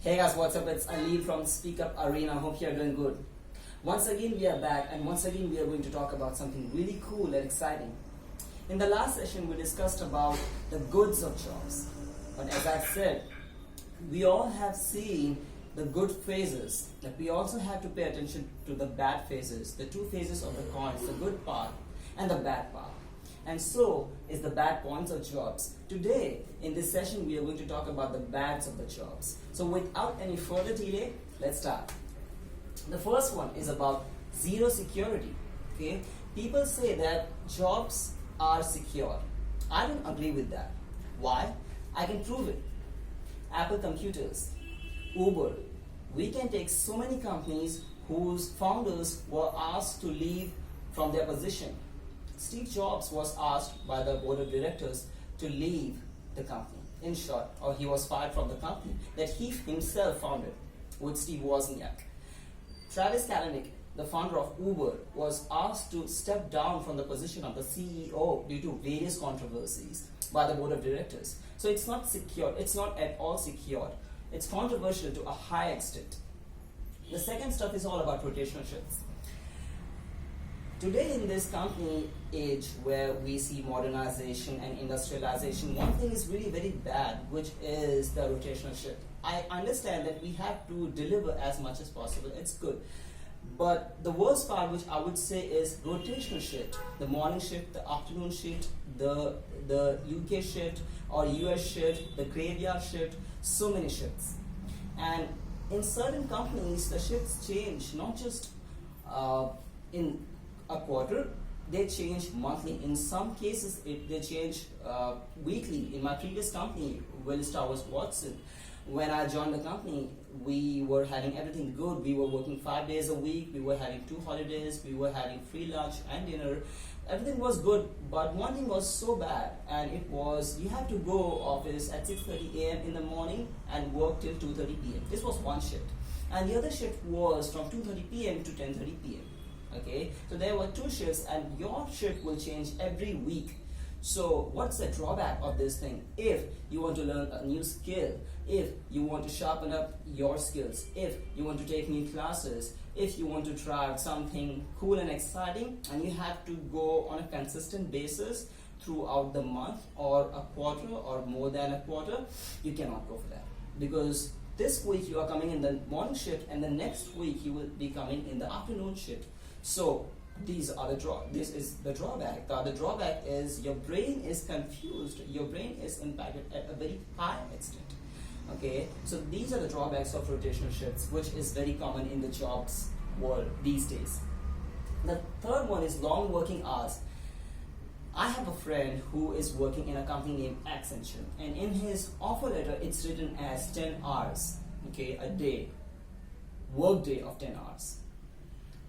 Hey guys, what's up? It's Ali from SpeakUp Arena. Hope you're doing good. Once again, we are back, and once again, we are going to talk about something really cool and exciting. In the last session, we discussed about the goods of jobs. But as I said, we all have seen the good phases, but we also have to pay attention to the bad phases, the two phases of the coins, the good part and the bad part. And so is the bad points of jobs. Today, in this session, we are going to talk about the bads of the jobs. So without any further delay, let's start. The first one is about zero security. Okay, people say that jobs are secure. I don't agree with that. Why? I can prove it. Apple Computers, Uber. We can take so many companies whose founders were asked to leave from their position. Steve Jobs was asked by the board of directors to leave the company. In short, or he was fired from the company that he himself founded with Steve Wozniak. Travis Kalanick, the founder of Uber, was asked to step down from the position of the CEO due to various controversies by the board of directors. So it's not secure. It's not at all secure. It's controversial to a high extent. The second stuff is all about rotational shifts. Today in this company age where we see modernization and industrialization, one thing is really very bad, which is the rotational shift. I understand that we have to deliver as much as possible, it's good. But the worst part, which I would say, is rotational shift. The morning shift, the afternoon shift, the UK shift or US shift, the graveyard shift, so many shifts. And in certain companies, the shifts change not just in a quarter, they change monthly. In some cases, they change weekly. In my previous company, Willis Towers Watson, when I joined the company, we were having everything good. We were working 5 days a week. We were having 2 holidays. We were having free lunch and dinner. Everything was good, but one thing was so bad, and it was you had to go office at 6:30 a.m. in the morning and work till 2:30 p.m. This was one shift, and the other shift was from 2:30 p.m. to 10:30 p.m. Okay, so there were 2 shifts, and your shift will change every week. So what's the drawback of this thing? If you want to learn a new skill, if you want to sharpen up your skills, if you want to take new classes, if you want to try something cool and exciting, and you have to go on a consistent basis throughout the month or a quarter or more than a quarter, you cannot go for that. Because this week you are coming in the morning shift, and the next week you will be coming in the afternoon shift. So this is the drawback. The other drawback is your brain is confused. Your brain is impacted at a very high extent. Okay, so these are the drawbacks of rotational shifts, which is very common in the jobs world these days. The third one is long working hours. I have a friend who is working in a company named Accenture, and in his offer letter, it's written as 10 hours, okay, a day, work day of 10 hours.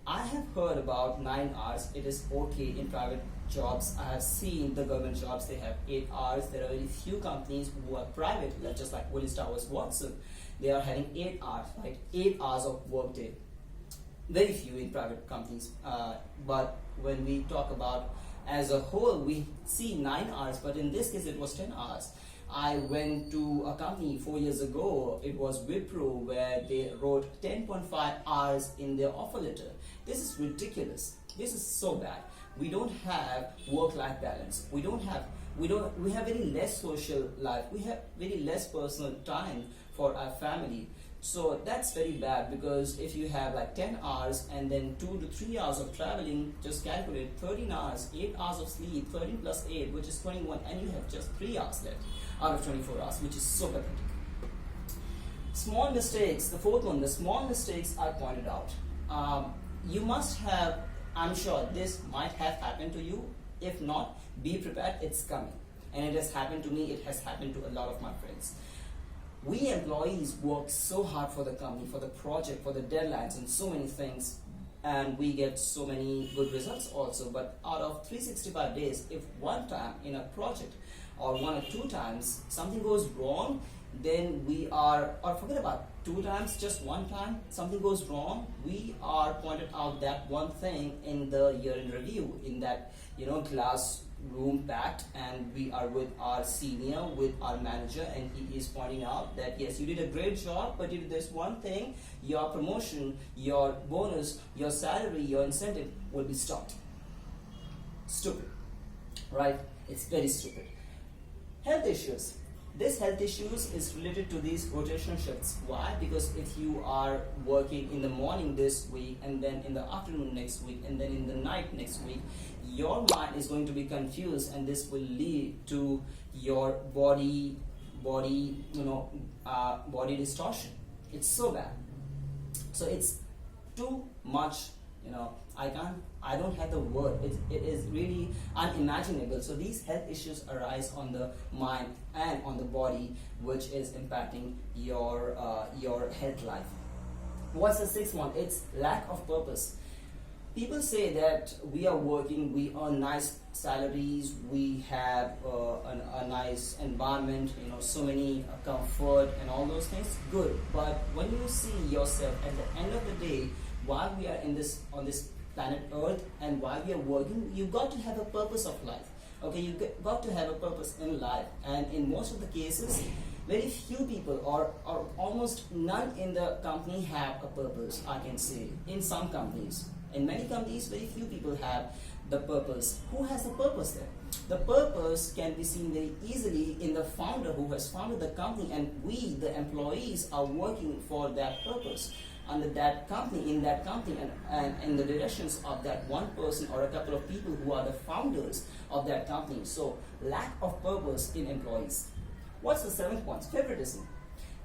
I have heard about 9 hours. It is okay in private jobs. I have seen the government jobs, they have 8 hours. There are very few companies who are private, just like Willis Towers Watson. They are having 8 hours, right? 8 hours of work day. Very few in private companies. But when we talk about as a whole, we see 9 hours, but in this case it was 10 hours. I went to a company 4 years ago, it was Wipro, where they wrote 10.5 hours in their offer letter. This is ridiculous. This is so bad. We don't have work-life balance. We have very less social life. We have very less personal time for our family. So that's very bad, because if you have like 10 hours and then 2 to 3 hours of traveling, just calculate 13 hours, 8 hours of sleep, 13 plus 8, which is 21, and you have just 3 hours left out of 24 hours, which is so pathetic. Small mistakes, the fourth one, the small mistakes are pointed out. You must have, I'm sure this might have happened to you. If not, be prepared, it's coming. And it has happened to me, it has happened to a lot of my friends. We employees work so hard for the company, for the project, for the deadlines, and so many things, and we get so many good results also. But out of 365 days, if one time in a project or 1 or 2 times something goes wrong, then we are, or forget about 2 times, just 1 time something goes wrong, we are pointed out that one thing in the year in review, in that glass room packed, and we are with our senior, with our manager, and he is pointing out that yes, you did a great job, but you did this one thing: your promotion, your bonus, your salary, your incentive will be stopped. Stupid, right? It's very stupid. Health issues. This health issues is related to these rotational shifts. Why? Because if you are working in the morning this week, and then in the afternoon next week, and then in the night next week, your mind is going to be confused, and this will lead to your body distortion. It's so bad. So it's too much. I don't have the word. It is really unimaginable. So these health issues arise on the mind and on the body, which is impacting your health life. What's the sixth one? It's lack of purpose. People say that we are working, we earn nice salaries, we have a nice environment, so many comfort and all those things. Good, but when you see yourself at the end of the day, while we are on this planet Earth and while we are working, you got to have a purpose of life. Okay, you got to have a purpose in life, and in most of the cases, very few people or almost none in the company have a purpose. I can say in some companies, in many companies, very few people have the purpose. Who has the purpose there? The purpose can be seen very easily in the founder who has founded the company, and we, the employees, are working for that purpose under that company, in that company, and in the directions of that one person or a couple of people who are the founders of that company. So lack of purpose in employees. What's the seventh point? Favoritism.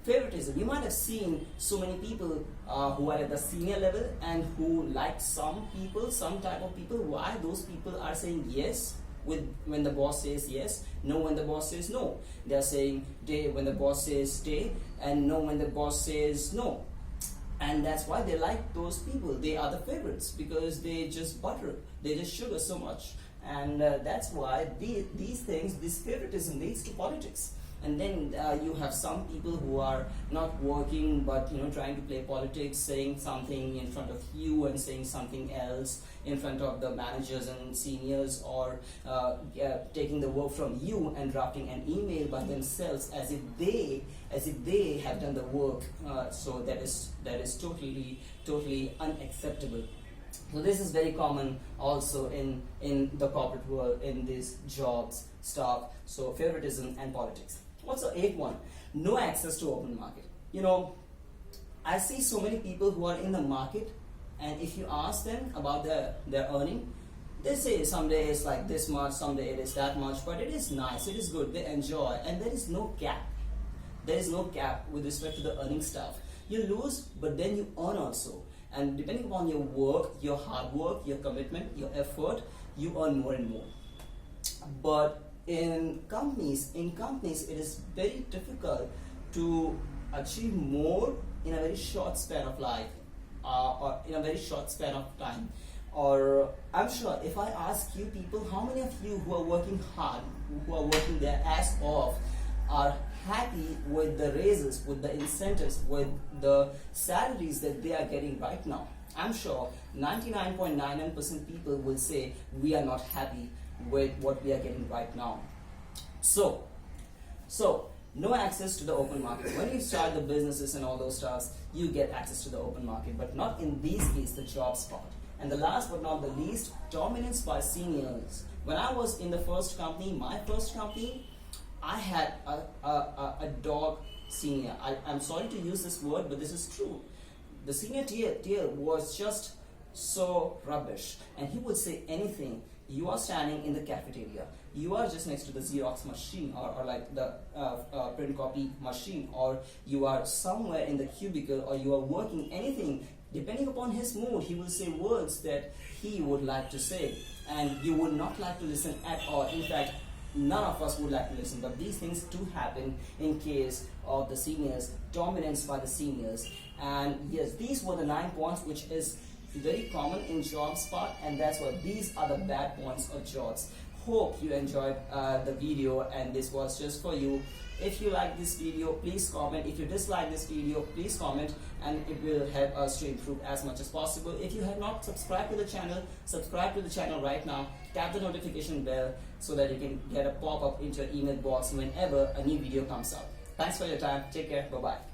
Favoritism. You might have seen so many people who are at the senior level and who like some people, some type of people. Why? Those people are saying yes when the boss says yes, no when the boss says no. They are saying stay when the boss says stay, and no when the boss says no. And that's why they like those people. They are the favorites because they just butter, they just sugar so much. And that's why these things, this favoritism leads to politics. And then you have some people who are not working but trying to play politics, saying something in front of you and saying something else in front of the managers and seniors, or taking the work from you and drafting an email by themselves as if they have done the work. So that is totally unacceptable. So this is very common also in the corporate world, in these jobs, stuff. So favoritism and politics. What's the eighth one? No access to open market. I see so many people who are in the market, and if you ask them about their earning, they say someday it's like this much, someday it is that much, but it is nice, it is good, they enjoy, and there is no cap. There is no cap with respect to the earning stuff. You lose, but then you earn also. And depending upon your work, your hard work, your commitment, your effort, you earn more and more. But in companies, it is very difficult to achieve more in a very short span of life, or in a very short span of time. Or I'm sure if I ask you people, how many of you who are working hard, who are working their ass off, are happy with the raises, with the incentives, with the salaries that they are getting right now? I'm sure 99.99% people will say we are not happy with what we are getting right now. So no access to the open market. When you start the businesses and all those stuff, you get access to the open market, but not in these cases, the job spot. And the last but not the least, dominance by seniors. When I was in the first company, my first company, I had a dog senior. I'm sorry to use this word, but this is true. The senior tier was just so rubbish, and he would say anything. You are standing in the cafeteria, you are just next to the Xerox machine, or like the print copy machine, or you are somewhere in the cubicle, or you are working, anything. Depending upon his mood, he will say words that he would like to say, and you would not like to listen at all. In fact, none of us would like to listen, but these things do happen in case of the seniors, dominance by the seniors. And yes, these were the 9 points, which is very common in job spot, and that's why these are the bad points of jobs. Hope you enjoyed the video, and this was just for you If you like this video, please comment. If you dislike this video, please comment, and it will help us to improve as much as possible. If you have not subscribed to the channel, subscribe to the channel right now. Tap the notification bell so that you can get a pop-up into your email box whenever a new video comes out. Thanks for your time. Take care. Bye-bye.